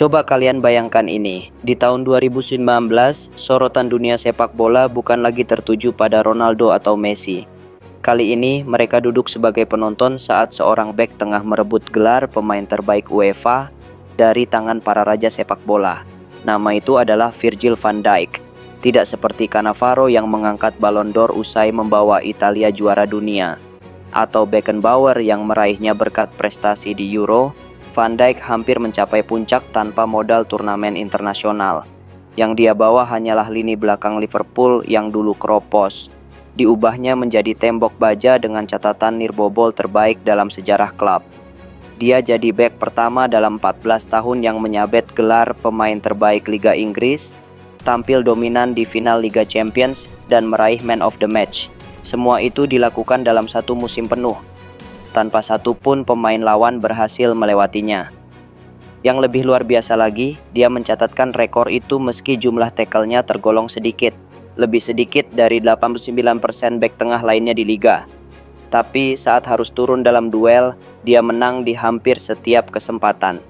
Coba kalian bayangkan ini, di tahun 2019, sorotan dunia sepak bola bukan lagi tertuju pada Ronaldo atau Messi. Kali ini mereka duduk sebagai penonton saat seorang bek tengah merebut gelar pemain terbaik UEFA dari tangan para raja sepak bola. Nama itu adalah Virgil van Dijk. Tidak seperti Cannavaro yang mengangkat Ballon d'Or usai membawa Italia juara dunia, atau Beckenbauer yang meraihnya berkat prestasi di Euro. Van Dijk hampir mencapai puncak tanpa modal turnamen internasional. Yang dia bawa hanyalah lini belakang Liverpool yang dulu keropos. Diubahnya menjadi tembok baja dengan catatan nirbobol terbaik dalam sejarah klub. Dia jadi bek pertama dalam 14 tahun yang menyabet gelar pemain terbaik Liga Inggris, tampil dominan di final Liga Champions, dan meraih Man of the Match. Semua itu dilakukan dalam satu musim penuh, tanpa satu pun pemain lawan berhasil melewatinya. Yang lebih luar biasa lagi, dia mencatatkan rekor itu meski jumlah tackle-nya tergolong sedikit, lebih sedikit dari 89% bek tengah lainnya di liga. Tapi saat harus turun dalam duel, dia menang di hampir setiap kesempatan.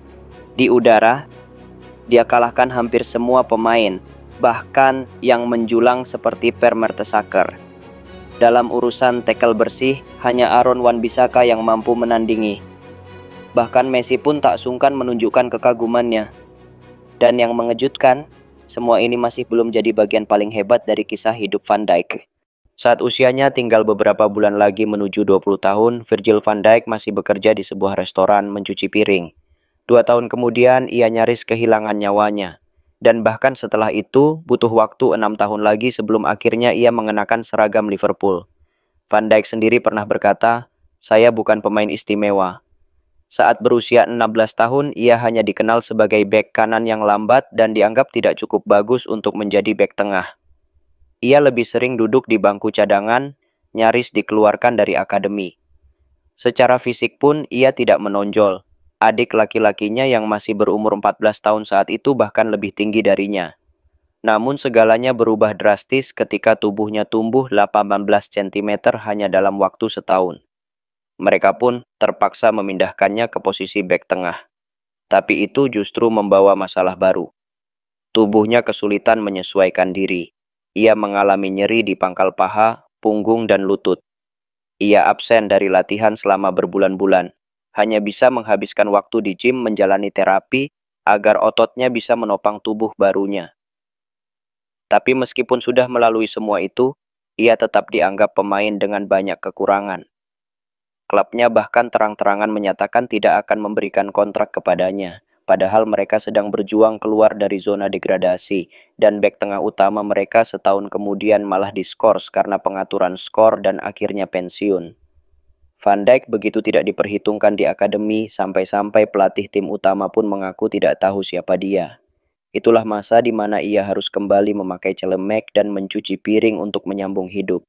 Di udara, dia kalahkan hampir semua pemain, bahkan yang menjulang seperti Per Mertesacker. Dalam urusan tackle bersih, hanya Aaron Wan-Bissaka yang mampu menandingi. Bahkan Messi pun tak sungkan menunjukkan kekagumannya. Dan yang mengejutkan, semua ini masih belum jadi bagian paling hebat dari kisah hidup Van Dijk. Saat usianya tinggal beberapa bulan lagi menuju 20 tahun, Virgil van Dijk masih bekerja di sebuah restoran mencuci piring. 2 tahun kemudian, ia nyaris kehilangan nyawanya. Dan bahkan setelah itu, butuh waktu 6 tahun lagi sebelum akhirnya ia mengenakan seragam Liverpool. Van Dijk sendiri pernah berkata, "Saya bukan pemain istimewa." Saat berusia 16 tahun, ia hanya dikenal sebagai bek kanan yang lambat dan dianggap tidak cukup bagus untuk menjadi bek tengah. Ia lebih sering duduk di bangku cadangan, nyaris dikeluarkan dari akademi. Secara fisik pun ia tidak menonjol. Adik laki-lakinya yang masih berumur 14 tahun saat itu bahkan lebih tinggi darinya. Namun segalanya berubah drastis ketika tubuhnya tumbuh 18 cm hanya dalam waktu setahun. Mereka pun terpaksa memindahkannya ke posisi bek tengah. Tapi itu justru membawa masalah baru. Tubuhnya kesulitan menyesuaikan diri. Ia mengalami nyeri di pangkal paha, punggung, dan lutut. Ia absen dari latihan selama berbulan-bulan. Hanya bisa menghabiskan waktu di gym menjalani terapi agar ototnya bisa menopang tubuh barunya. Tapi meskipun sudah melalui semua itu, ia tetap dianggap pemain dengan banyak kekurangan. Klubnya bahkan terang-terangan menyatakan tidak akan memberikan kontrak kepadanya, padahal mereka sedang berjuang keluar dari zona degradasi, dan bek tengah utama mereka setahun kemudian malah diskors karena pengaturan skor dan akhirnya pensiun. Van Dijk begitu tidak diperhitungkan di akademi sampai-sampai pelatih tim utama pun mengaku tidak tahu siapa dia. Itulah masa di mana ia harus kembali memakai celemek dan mencuci piring untuk menyambung hidup.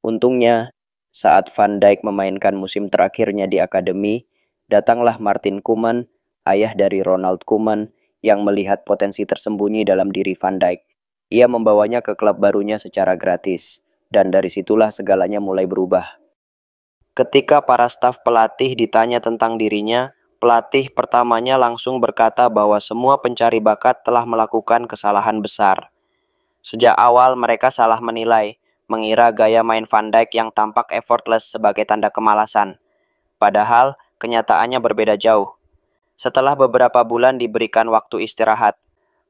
Untungnya, saat Van Dijk memainkan musim terakhirnya di akademi, datanglah Martin Koeman, ayah dari Ronald Koeman, yang melihat potensi tersembunyi dalam diri Van Dijk. Ia membawanya ke klub barunya secara gratis, dan dari situlah segalanya mulai berubah. Ketika para staf pelatih ditanya tentang dirinya, pelatih pertamanya langsung berkata bahwa semua pencari bakat telah melakukan kesalahan besar. Sejak awal mereka salah menilai, mengira gaya main Van Dijk yang tampak effortless sebagai tanda kemalasan. Padahal, kenyataannya berbeda jauh. Setelah beberapa bulan diberikan waktu istirahat,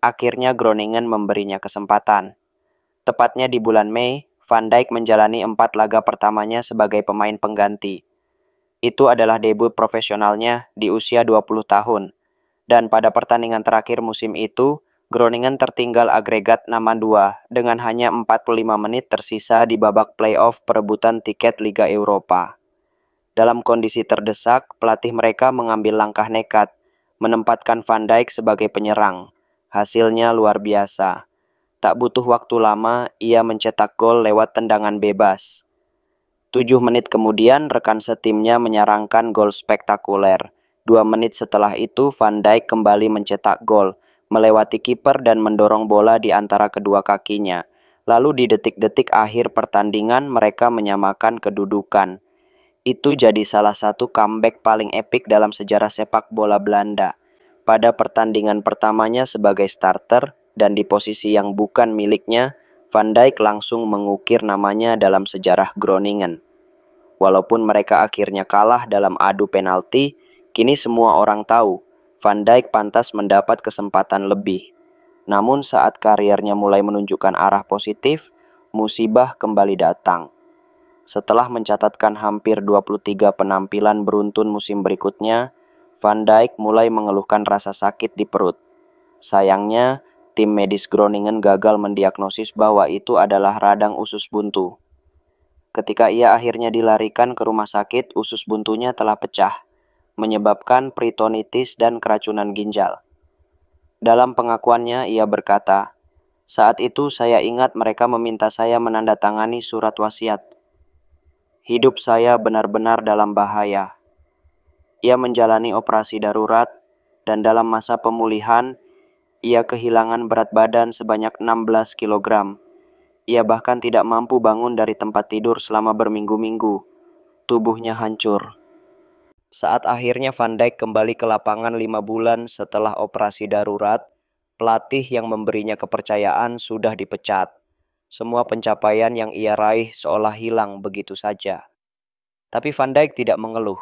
akhirnya Groningen memberinya kesempatan. Tepatnya di bulan Mei, Van Dijk menjalani 4 laga pertamanya sebagai pemain pengganti. Itu adalah debut profesionalnya di usia 20 tahun. Dan pada pertandingan terakhir musim itu, Groningen tertinggal agregat 6-2 dengan hanya 45 menit tersisa di babak playoff perebutan tiket Liga Eropa. Dalam kondisi terdesak, pelatih mereka mengambil langkah nekat, menempatkan Van Dijk sebagai penyerang. Hasilnya luar biasa. Tak butuh waktu lama, ia mencetak gol lewat tendangan bebas. 7 menit kemudian, rekan setimnya menyarangkan gol spektakuler. 2 menit setelah itu, Van Dijk kembali mencetak gol, melewati kiper dan mendorong bola di antara kedua kakinya. Lalu di detik-detik akhir pertandingan, mereka menyamakan kedudukan. Itu jadi salah satu comeback paling epik dalam sejarah sepak bola Belanda. Pada pertandingan pertamanya sebagai starter dan di posisi yang bukan miliknya, Van Dijk langsung mengukir namanya dalam sejarah Groningen. Walaupun mereka akhirnya kalah dalam adu penalti, kini semua orang tahu Van Dijk pantas mendapat kesempatan lebih. Namun saat karirnya mulai menunjukkan arah positif, musibah kembali datang. Setelah mencatatkan hampir 23 penampilan beruntun musim berikutnya, Van Dijk mulai mengeluhkan rasa sakit di perut. Sayangnya, tim medis Groningen gagal mendiagnosis bahwa itu adalah radang usus buntu. Ketika ia akhirnya dilarikan ke rumah sakit, usus buntunya telah pecah, menyebabkan peritonitis dan keracunan ginjal. Dalam pengakuannya, ia berkata, "Saat itu saya ingat mereka meminta saya menandatangani surat wasiat. Hidup saya benar-benar dalam bahaya." Ia menjalani operasi darurat, dan dalam masa pemulihan, ia kehilangan berat badan sebanyak 16 kg. Ia bahkan tidak mampu bangun dari tempat tidur selama berminggu-minggu. Tubuhnya hancur. Saat akhirnya Van Dijk kembali ke lapangan 5 bulan setelah operasi darurat, pelatih yang memberinya kepercayaan sudah dipecat. Semua pencapaian yang ia raih seolah hilang begitu saja. Tapi Van Dijk tidak mengeluh.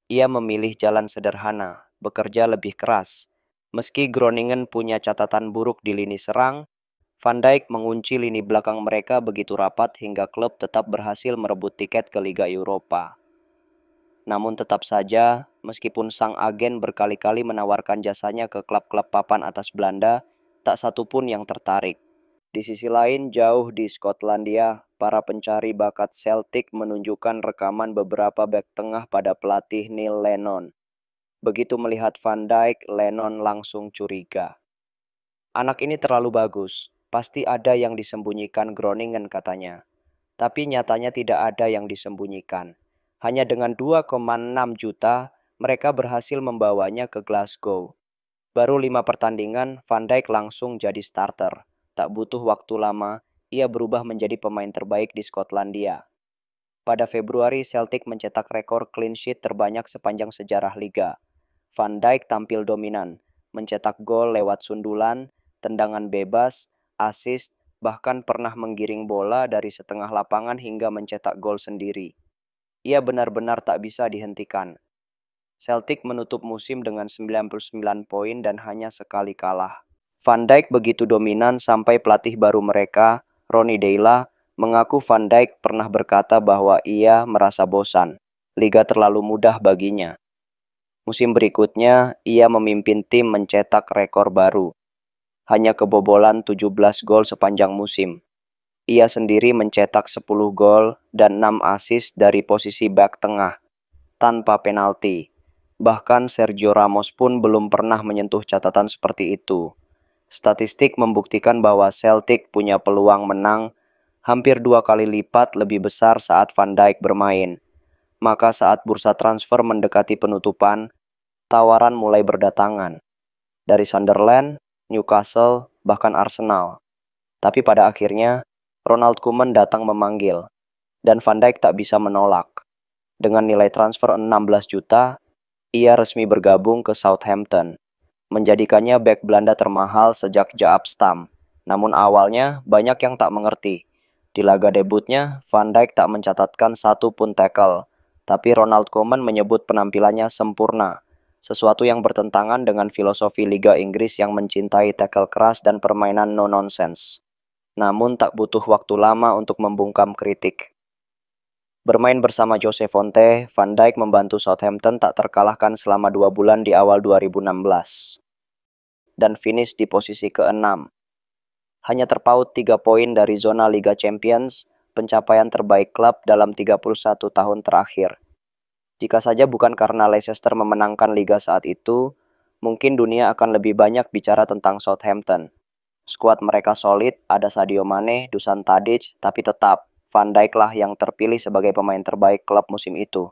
Ia memilih jalan sederhana, bekerja lebih keras. Meski Groningen punya catatan buruk di lini serang, Van Dijk mengunci lini belakang mereka begitu rapat hingga klub tetap berhasil merebut tiket ke Liga Eropa. Namun tetap saja, meskipun sang agen berkali-kali menawarkan jasanya ke klub-klub papan atas Belanda, tak satu pun yang tertarik. Di sisi lain, jauh di Skotlandia, para pencari bakat Celtic menunjukkan rekaman beberapa bek tengah pada pelatih Neil Lennon. Begitu melihat Van Dijk, Lennon langsung curiga. "Anak ini terlalu bagus, pasti ada yang disembunyikan Groningen," katanya. Tapi nyatanya tidak ada yang disembunyikan. Hanya dengan 2,6 juta, mereka berhasil membawanya ke Glasgow. Baru 5 pertandingan, Van Dijk langsung jadi starter. Tak butuh waktu lama, ia berubah menjadi pemain terbaik di Skotlandia. Pada Februari, Celtic mencetak rekor clean sheet terbanyak sepanjang sejarah liga. Van Dijk tampil dominan, mencetak gol lewat sundulan, tendangan bebas, assist, bahkan pernah menggiring bola dari setengah lapangan hingga mencetak gol sendiri. Ia benar-benar tak bisa dihentikan. Celtic menutup musim dengan 99 poin dan hanya sekali kalah. Van Dijk begitu dominan sampai pelatih baru mereka, Ronny Deila, mengaku Van Dijk pernah berkata bahwa ia merasa bosan. Liga terlalu mudah baginya. Musim berikutnya, ia memimpin tim mencetak rekor baru. Hanya kebobolan 17 gol sepanjang musim. Ia sendiri mencetak 10 gol dan 6 assist dari posisi bek tengah, tanpa penalti. Bahkan Sergio Ramos pun belum pernah menyentuh catatan seperti itu. Statistik membuktikan bahwa Celtic punya peluang menang hampir 2 kali lipat lebih besar saat Van Dijk bermain. Maka saat bursa transfer mendekati penutupan, tawaran mulai berdatangan. Dari Sunderland, Newcastle, bahkan Arsenal. Tapi pada akhirnya, Ronald Koeman datang memanggil, dan Van Dijk tak bisa menolak. Dengan nilai transfer 16 juta, ia resmi bergabung ke Southampton, menjadikannya bek Belanda termahal sejak Jaap Stam. Namun awalnya banyak yang tak mengerti. Di laga debutnya, Van Dijk tak mencatatkan satu pun tackle, tapi Ronald Koeman menyebut penampilannya sempurna, sesuatu yang bertentangan dengan filosofi Liga Inggris yang mencintai tackle keras dan permainan no-nonsense. Namun tak butuh waktu lama untuk membungkam kritik. Bermain bersama Jose Fonte, Van Dijk membantu Southampton tak terkalahkan selama 2 bulan di awal 2016. Dan finish di posisi ke-6. Hanya terpaut 3 poin dari zona Liga Champions, pencapaian terbaik klub dalam 31 tahun terakhir. Jika saja bukan karena Leicester memenangkan liga saat itu, mungkin dunia akan lebih banyak bicara tentang Southampton. Skuad mereka solid, ada Sadio Mane, Dusan Tadic, tapi tetap Van Dijk lah yang terpilih sebagai pemain terbaik klub musim itu.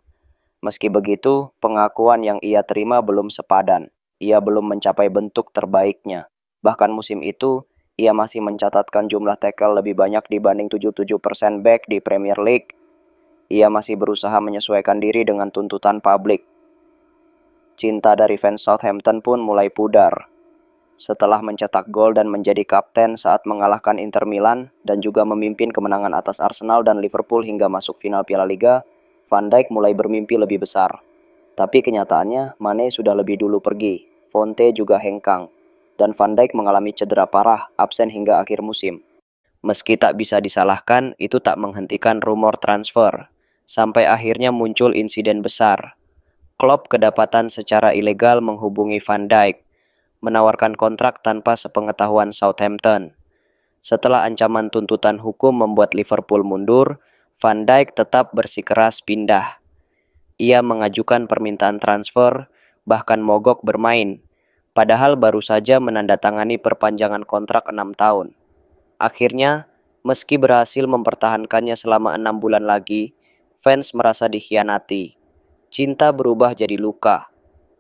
Meski begitu, pengakuan yang ia terima belum sepadan. Ia belum mencapai bentuk terbaiknya. Bahkan musim itu, ia masih mencatatkan jumlah tackle lebih banyak dibanding 77% back di Premier League. Ia masih berusaha menyesuaikan diri dengan tuntutan publik. cinta dari fans Southampton pun mulai pudar. Setelah mencetak gol dan menjadi kapten saat mengalahkan Inter Milan dan juga memimpin kemenangan atas Arsenal dan Liverpool hingga masuk final Piala Liga, Van Dijk mulai bermimpi lebih besar. Tapi kenyataannya, Mane sudah lebih dulu pergi, Fonte juga hengkang, dan Van Dijk mengalami cedera parah, absen hingga akhir musim. Meski tak bisa disalahkan, itu tak menghentikan rumor transfer, sampai akhirnya muncul insiden besar. Klopp kedapatan secara ilegal menghubungi Van Dijk, menawarkan kontrak tanpa sepengetahuan Southampton. Setelah ancaman tuntutan hukum membuat Liverpool mundur, Van Dijk tetap bersikeras pindah. Ia mengajukan permintaan transfer, bahkan mogok bermain, padahal baru saja menandatangani perpanjangan kontrak 6 tahun. Akhirnya, meski berhasil mempertahankannya selama 6 bulan lagi, fans merasa dikhianati. Cinta berubah jadi luka.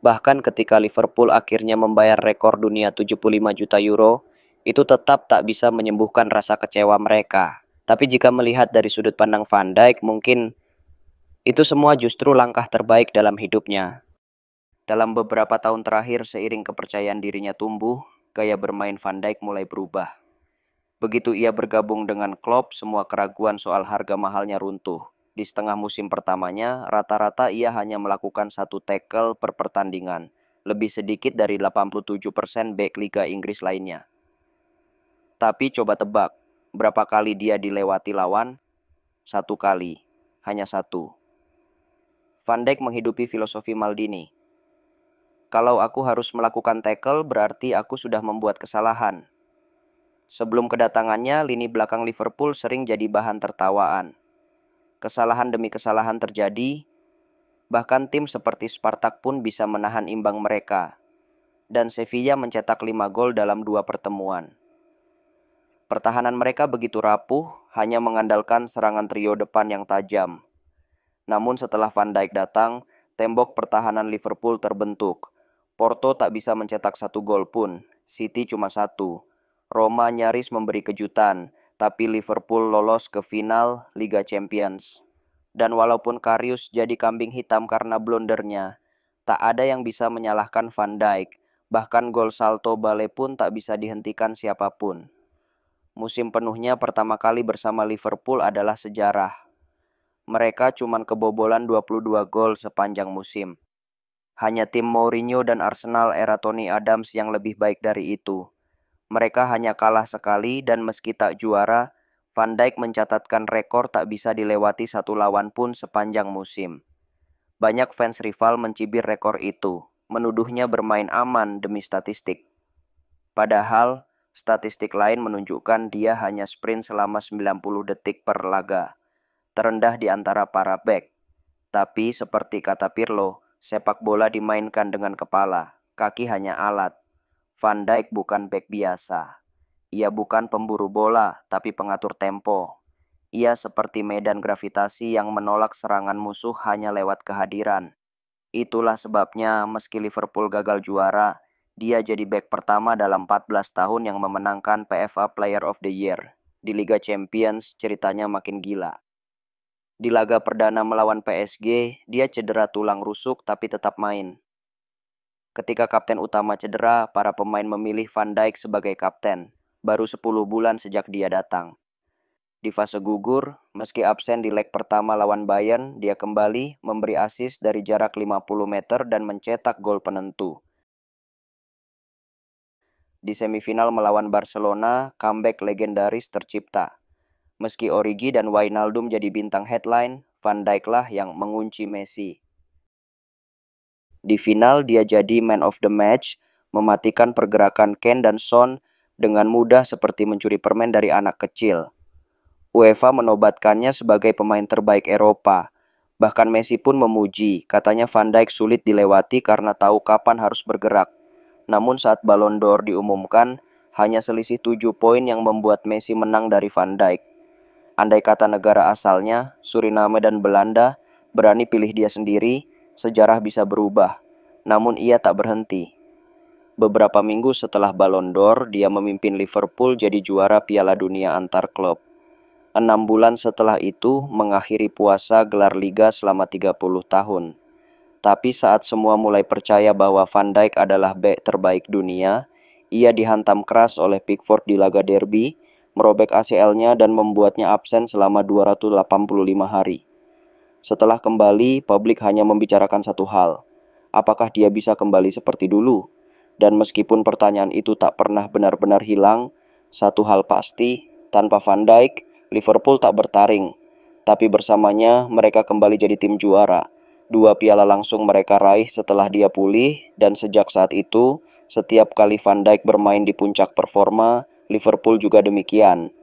Bahkan ketika Liverpool akhirnya membayar rekor dunia 75 juta euro, itu tetap tak bisa menyembuhkan rasa kecewa mereka. Tapi jika melihat dari sudut pandang Van Dijk, mungkin itu semua justru langkah terbaik dalam hidupnya. Dalam beberapa tahun terakhir, seiring kepercayaan dirinya tumbuh, gaya bermain Van Dijk mulai berubah. Begitu ia bergabung dengan Klopp, semua keraguan soal harga mahalnya runtuh. Di setengah musim pertamanya, rata-rata ia hanya melakukan 1 tackle per pertandingan, lebih sedikit dari 87% bek Liga Inggris lainnya. Tapi coba tebak, berapa kali dia dilewati lawan? 1 kali, hanya 1. Van Dijk menghidupi filosofi Maldini. Kalau aku harus melakukan tackle, berarti aku sudah membuat kesalahan. Sebelum kedatangannya, lini belakang Liverpool sering jadi bahan tertawaan. Kesalahan demi kesalahan terjadi, bahkan tim seperti Spartak pun bisa menahan imbang mereka. Dan Sevilla mencetak 5 gol dalam 2 pertemuan. Pertahanan mereka begitu rapuh, hanya mengandalkan serangan trio depan yang tajam. Namun setelah Van Dijk datang, tembok pertahanan Liverpool terbentuk. Porto tak bisa mencetak 1 gol pun, City cuma 1. Roma nyaris memberi kejutan, tapi Liverpool lolos ke final Liga Champions. Dan walaupun Karius jadi kambing hitam karena blundernya, tak ada yang bisa menyalahkan Van Dijk. Bahkan gol salto Bale pun tak bisa dihentikan siapapun. Musim penuhnya pertama kali bersama Liverpool adalah sejarah. Mereka cuma kebobolan 22 gol sepanjang musim. Hanya tim Mourinho dan Arsenal era Tony Adams yang lebih baik dari itu. Mereka hanya kalah sekali dan meski tak juara, Van Dijk mencatatkan rekor tak bisa dilewati 1 lawan pun sepanjang musim. Banyak fans rival mencibir rekor itu, menuduhnya bermain aman demi statistik. Padahal, statistik lain menunjukkan dia hanya sprint selama 90 detik per laga, terendah di antara para bek. Tapi seperti kata Pirlo, sepak bola dimainkan dengan kepala, kaki hanya alat. Van Dijk bukan bek biasa. Ia bukan pemburu bola, tapi pengatur tempo. Ia seperti medan gravitasi yang menolak serangan musuh hanya lewat kehadiran. Itulah sebabnya meski Liverpool gagal juara, dia jadi bek pertama dalam 14 tahun yang memenangkan PFA Player of the Year. Di Liga Champions, ceritanya makin gila. Di laga perdana melawan PSG, dia cedera tulang rusuk tapi tetap main. Ketika kapten utama cedera, para pemain memilih Van Dijk sebagai kapten, baru 10 bulan sejak dia datang. Di fase gugur, meski absen di leg pertama lawan Bayern, dia kembali memberi assist dari jarak 50 meter dan mencetak gol penentu. Di semifinal melawan Barcelona, comeback legendaris tercipta. Meski Origi dan Wijnaldum jadi bintang headline, Van Dijk lah yang mengunci Messi. Di final dia jadi man of the match, mematikan pergerakan Kane dan Son dengan mudah seperti mencuri permen dari anak kecil. UEFA menobatkannya sebagai pemain terbaik Eropa. Bahkan Messi pun memuji, katanya Van Dijk sulit dilewati karena tahu kapan harus bergerak. Namun saat Ballon d'Or diumumkan, hanya selisih 7 poin yang membuat Messi menang dari Van Dijk. Andai kata negara asalnya, Suriname dan Belanda, berani pilih dia sendiri, sejarah bisa berubah. Namun ia tak berhenti. Beberapa minggu setelah Ballon d'Or, dia memimpin Liverpool jadi juara Piala Dunia antar klub. 6 bulan setelah itu, mengakhiri puasa gelar Liga selama 30 tahun. Tapi saat semua mulai percaya bahwa Van Dijk adalah bek terbaik dunia, ia dihantam keras oleh Pickford di laga derby, merobek ACL-nya dan membuatnya absen selama 285 hari. Setelah kembali, publik hanya membicarakan satu hal, apakah dia bisa kembali seperti dulu? Dan meskipun pertanyaan itu tak pernah benar-benar hilang, satu hal pasti, tanpa Van Dijk, Liverpool tak bertaring. Tapi bersamanya, mereka kembali jadi tim juara. 2 piala langsung mereka raih setelah dia pulih, dan sejak saat itu, setiap kali Van Dijk bermain di puncak performa, Liverpool juga demikian.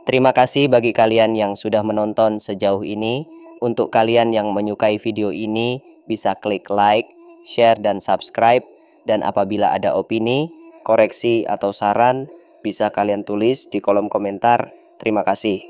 Terima kasih bagi kalian yang sudah menonton sejauh ini. Untuk kalian yang menyukai video ini, bisa klik like, share, dan subscribe. Dan apabila ada opini, koreksi, atau saran, bisa kalian tulis di kolom komentar. Terima kasih.